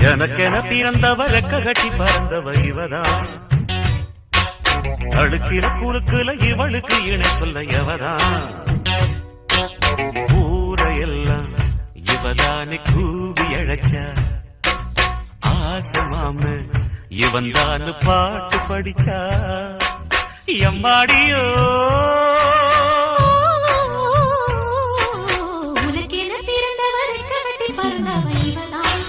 எனக்கென பிறந்தவ ரெக்க கட்டி பறந்தவ இவதான். அழுக்கிற குறுக்குல இவளுக்கு இணை சொல்ல எவதான். ஊரையெல்லாம் இவதானே கூவி அழைச்சா. ஆசமாம இவன் தான் பாட்டு படிச்சா. எம்மாடியோ உனக்கென பிறந்தவ ரெக்க கட்டி பறந்தவ இவதான்.